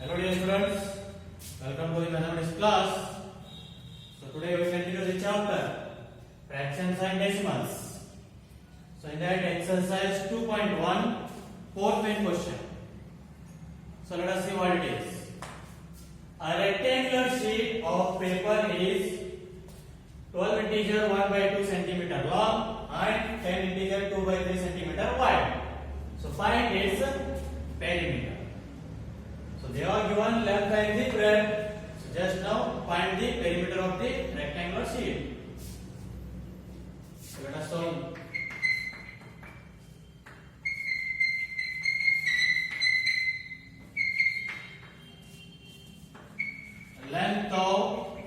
Hello dear students, welcome to the mathematics class. So today we continue the chapter fractions and decimals. So in that exercise 2.1 fourth main question. So let us see what it is. A rectangular sheet of paper is 12 integer 1 by 2 centimeter long and 10 integer 2 by 3 centimeter wide. So find its perimeter. So they are given length and the breadth. So just now find the perimeter of the rectangular sheet. So let us solve. Length of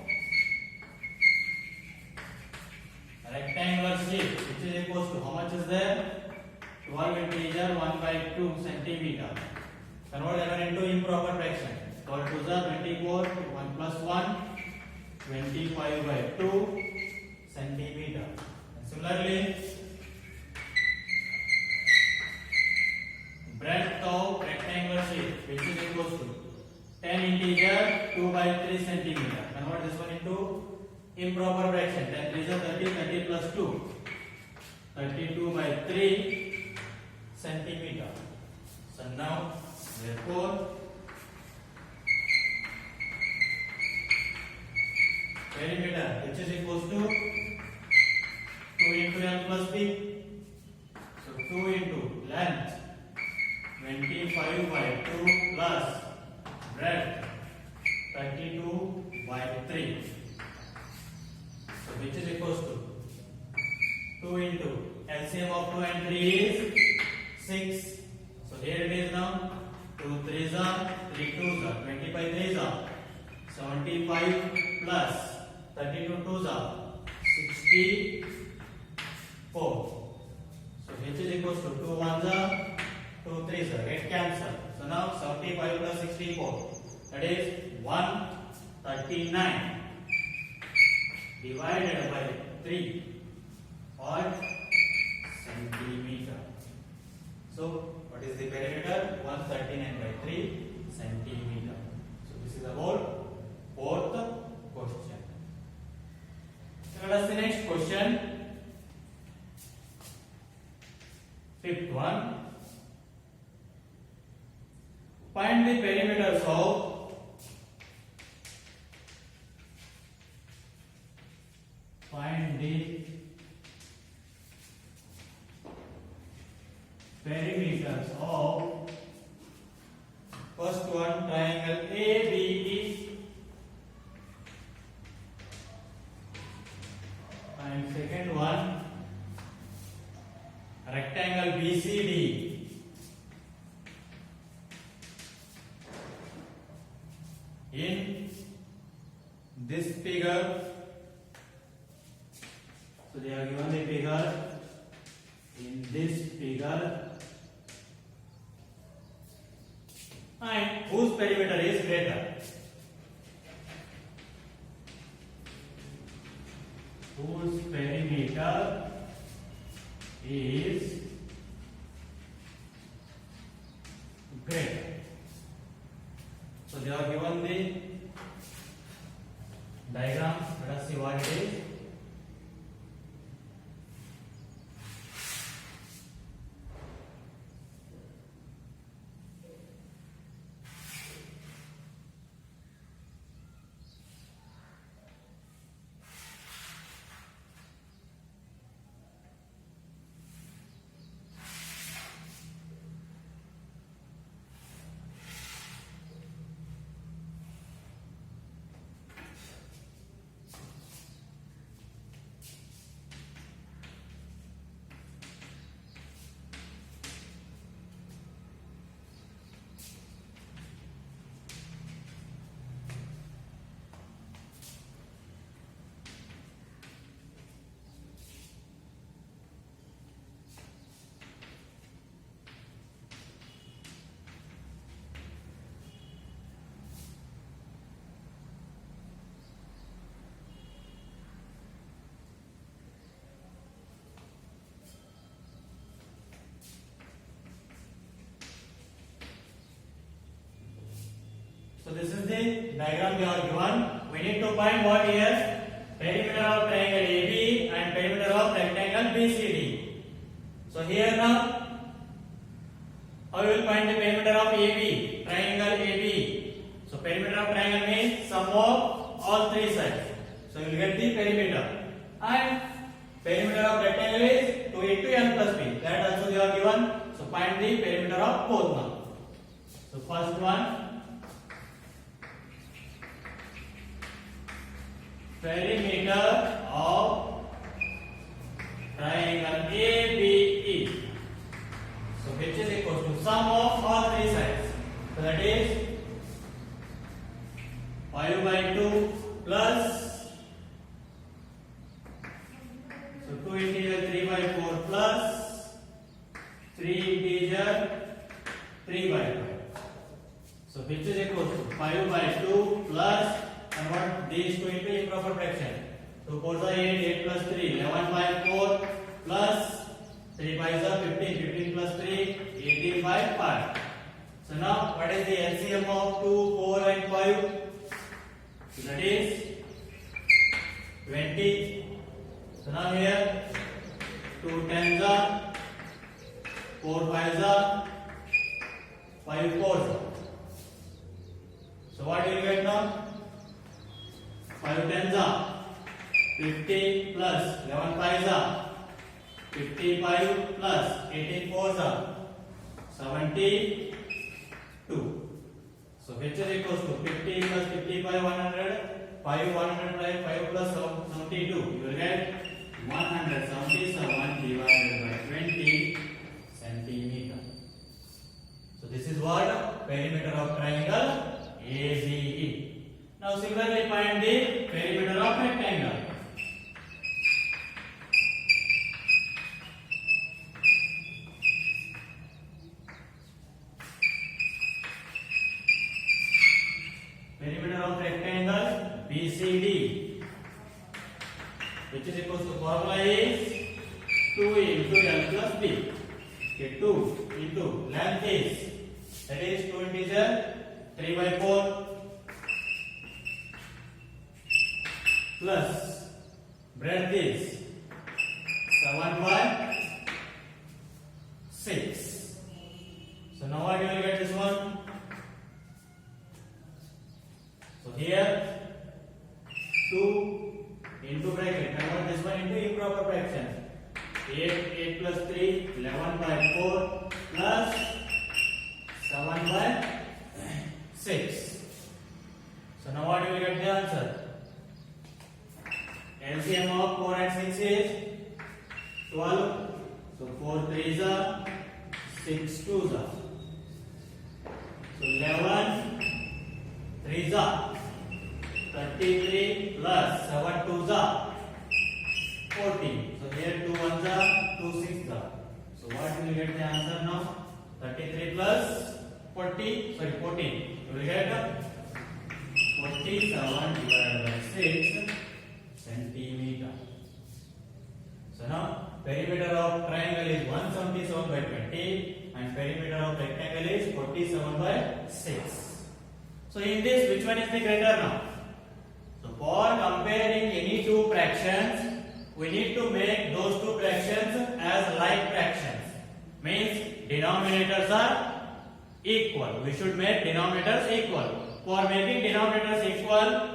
rectangular sheet, which is equals to how much is there? 12 integer 1 by 2 centimeter. Convert that into improper fraction. 12 2s are 24, 1 plus 1, 25 by 2 centimeter. And similarly, breadth of rectangular sheet, which is equals to 10 integer 2 by 3 centimeter. Convert this one into improper fraction. 10 3s are 30, 30 plus 2, 32 by 3 centimeter. So now, therefore, perimeter, which is equals to 2 into l plus b. So 2 into length 25 by 2 plus breadth 32 by 3. So which is equals to 2 into LCM of 2 and 3 is 6. So here it is now 2 3s are 3 2s are 25 3s are 75 plus 32 2s are 64. So which is equals to 2 1s are 2 3s are get cancelled. So now 75 plus 64, that is 139 divided by 3 or centimeter. So what is the perimeter? 139 by 3 centimeter. So this is about fourth question. So let us see next question. Fifth one. Find the perimeters of first one, triangle ABE, and second one, rectangle BCD. In this figure, so they are given the figure. In this figure, and whose perimeter is greater? Whose perimeter is greater? So they are given the diagram. Let us see what it is. So this is the diagram we are given. We need to find what here? Perimeter of triangle AB and perimeter of rectangle BCD. So here now, how we will find the perimeter of AB? Triangle AB. So perimeter of triangle means sum of all three sides. So you will get the perimeter. And perimeter of rectangle is 2 into n plus b. That also you are given. So find the perimeter of both now. So first one, perimeter of triangle ABE. So which is equal to sum of all three sides. So that is 5 by 2 plus, so 2 integer 3 by 4 plus 3 integer 3 by 5. So which is equal to 5 by 2 plus, convert these two into improper fraction. 2 4s are 8, 8 plus 3, 11 by 4 plus 3 5s are 15, 15 plus 3, 18 by 5. So now what is the LCM of 2, 4 and 5? So that is 20. So now here 2 tens are, 4 5s are, 5 4s are. So what do you get now? 5 tens are 50 plus 11 5s are 55 plus 18 4s are 72. So which is equals to 50 plus 55 100, 5 105, 5 plus 72. You will get 177 divided by 20 centimeter. So this is what perimeter of triangle ABE. Now similarly find the perimeter of rectangle. Perimeter of rectangle BCD, which is equal to formula is 2 into L plus B. Okay, 2 into length is, that is 2 integer 3 by 4 plus breadth is 7 by 6. So now what you will get this one? So here 2 into bracket, convert this one into improper fraction. 8, 8 plus 3, 11 by 4 plus 7 by 6. So now what you will get the answer? LCM of 4 and 6 is 12. So 4 3s are, 6 2s are. So 11 3s are 33 plus 7 2s are 14. So here 2 1s are, 2 6s are. So what will you get the answer now? 33 plus 14. You will get 47 divided by 6 centimeter. So now perimeter of triangle is 177 by 20 and perimeter of rectangle is 47 by 6. So in this, which one is the greater now? So for comparing any two fractions, we need to make those two fractions as like fractions. Means denominators are equal. We should make denominators equal. For making denominators equal,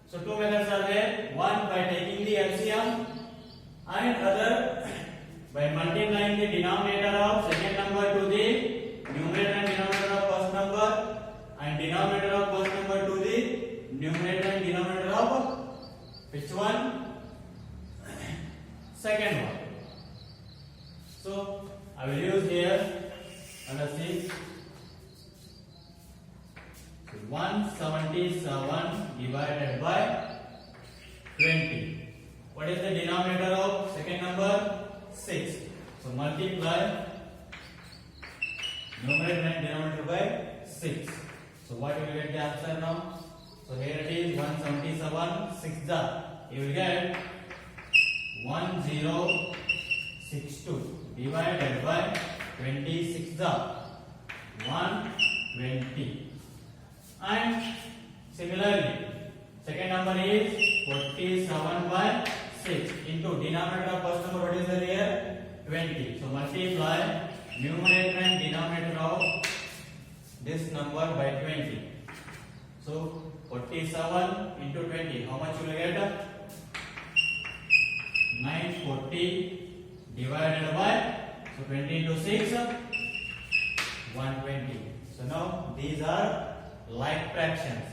so two methods are there. One by taking the LCM and other by multiplying the denominator of second number to the numerator and denominator of first number and denominator of first number to the numerator and denominator of which one? Second one. So I will use here, let us see. 177 divided by 20. What is the denominator of second number? 6. So multiply numerator and denominator by 6. So what you will get the answer now? So here it is 177 6 you will get 1062 divided by 26 120. And similarly, second number is 47 by 6 into denominator of first number. What is there here? 20. So multiply numerator and denominator of this number by 20. So 47 into 20. How much you will get? 940 divided by, so 20 into 6, 120. So now these are like fractions.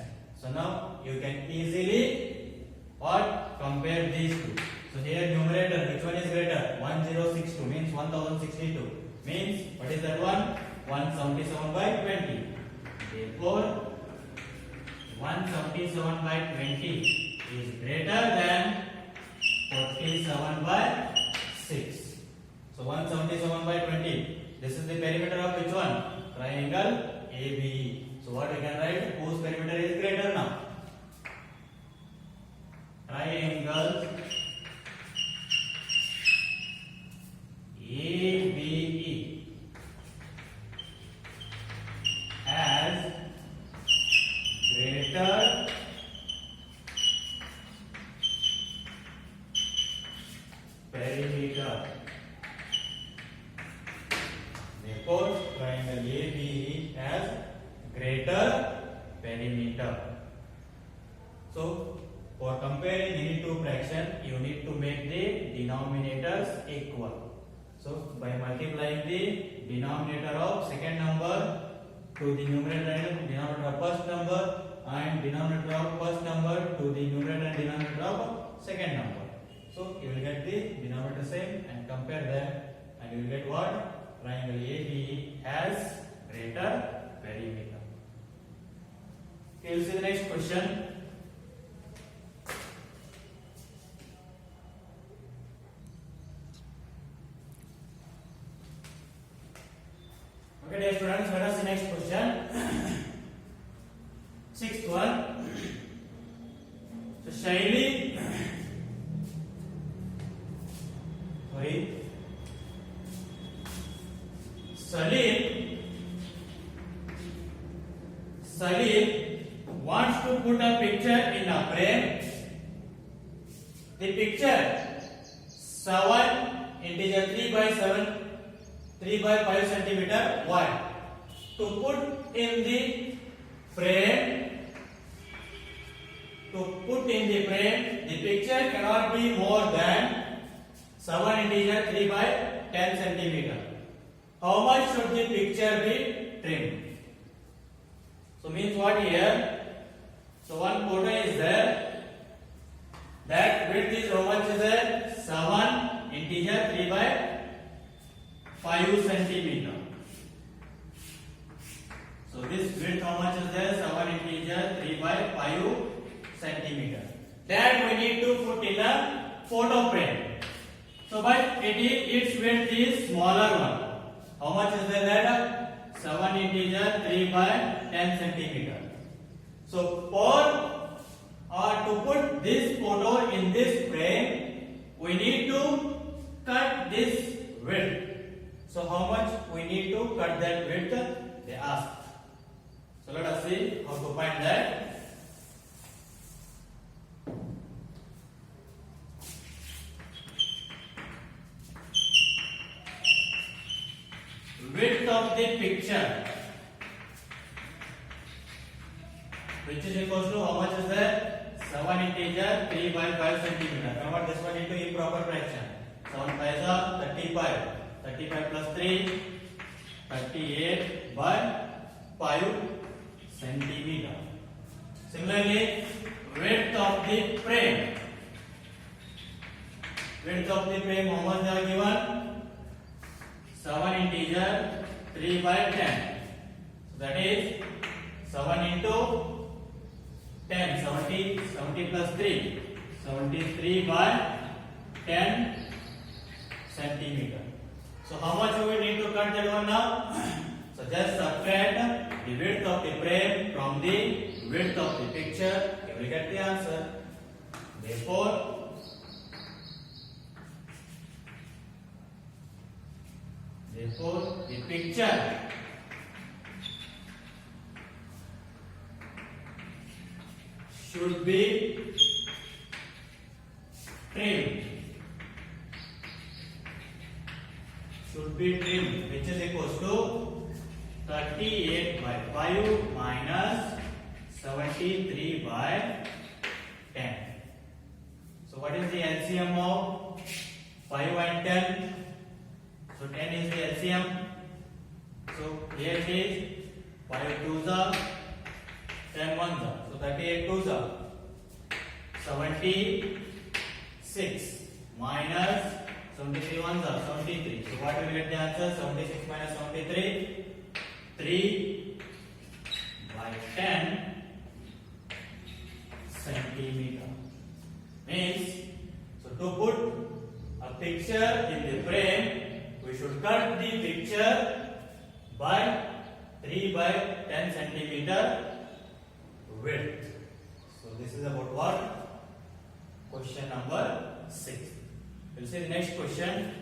So now you can easily what? Compare these two. So here numerator, which one is greater? 1062 means 1062. Means what is that one? 177 by 20. Therefore 177 by 20 is greater than 47 by 6. So 177 by 20. This is the perimeter of which one? Triangle ABE. So what we can write? Whose perimeter is greater now? Triangle ABE has greater perimeter. Therefore, triangle ABE has greater perimeter. So, for comparing any two fractions, you need to make the denominators equal. So, by multiplying the denominator of second number to the numerator and denominator of first number, and denominator of first number to the numerator and denominator of second number. So, you will get the denominator same and compare them, and you will get what? Triangle ABE has greater perimeter. Okay, we'll see the next question. Okay, dear students, let us see next question. Sixth one. So Shaili, Salil wants to put a picture in a frame. The picture 7 integer 3 by 7 3 by 5 centimeter wide. To put in the frame, the picture cannot be more than 7 integer 3 by 10 centimeter. How much should the picture be trimmed? So means what here? So one photo is there. That width is how much is there? 7 integer 3 by 5 centimeter. So this width how much is there? 7 integer 3 by 5 centimeter. That we need to put in a photo frame. So but its width is smaller one. How much is there? That 7 integer 3 by 10 centimeter. So to put this photo in this frame, we need to cut this width. So how much we need to cut that width? They ask. So let us see how to find that. Width of the picture, which is equals to how much is that? 7 integer 3 by 5 centimeter. Convert this one into improper fraction. 7 5 are 35. 35 plus 3, 38 by 5 centimeter. Similarly, width of the frame. Width of the frame, how much they are given? 7 integer 3 by 10. So that is 7 into 10, 70 plus 3, 73 by 10 centimeter. So how much we need to cut that one now? So just subtract the width of the frame from the width of the picture. You will get the answer. Therefore, the picture should be trimmed. Should be trimmed, which is equals to 38 by 5 minus 73 by 10. So what is the LCM of 5 and 10? So 10 is the LCM. So here it is 5 2s are 10 1s are. So 38 2s are 76 minus 73 1s are 73. So what will get the answer? 76 minus 73, 3 by 10 centimeter. Means, so to put a picture in the frame, we should cut the picture by 3 by 10 centimeter width. So this is about what? Question number 6. We'll see the next question.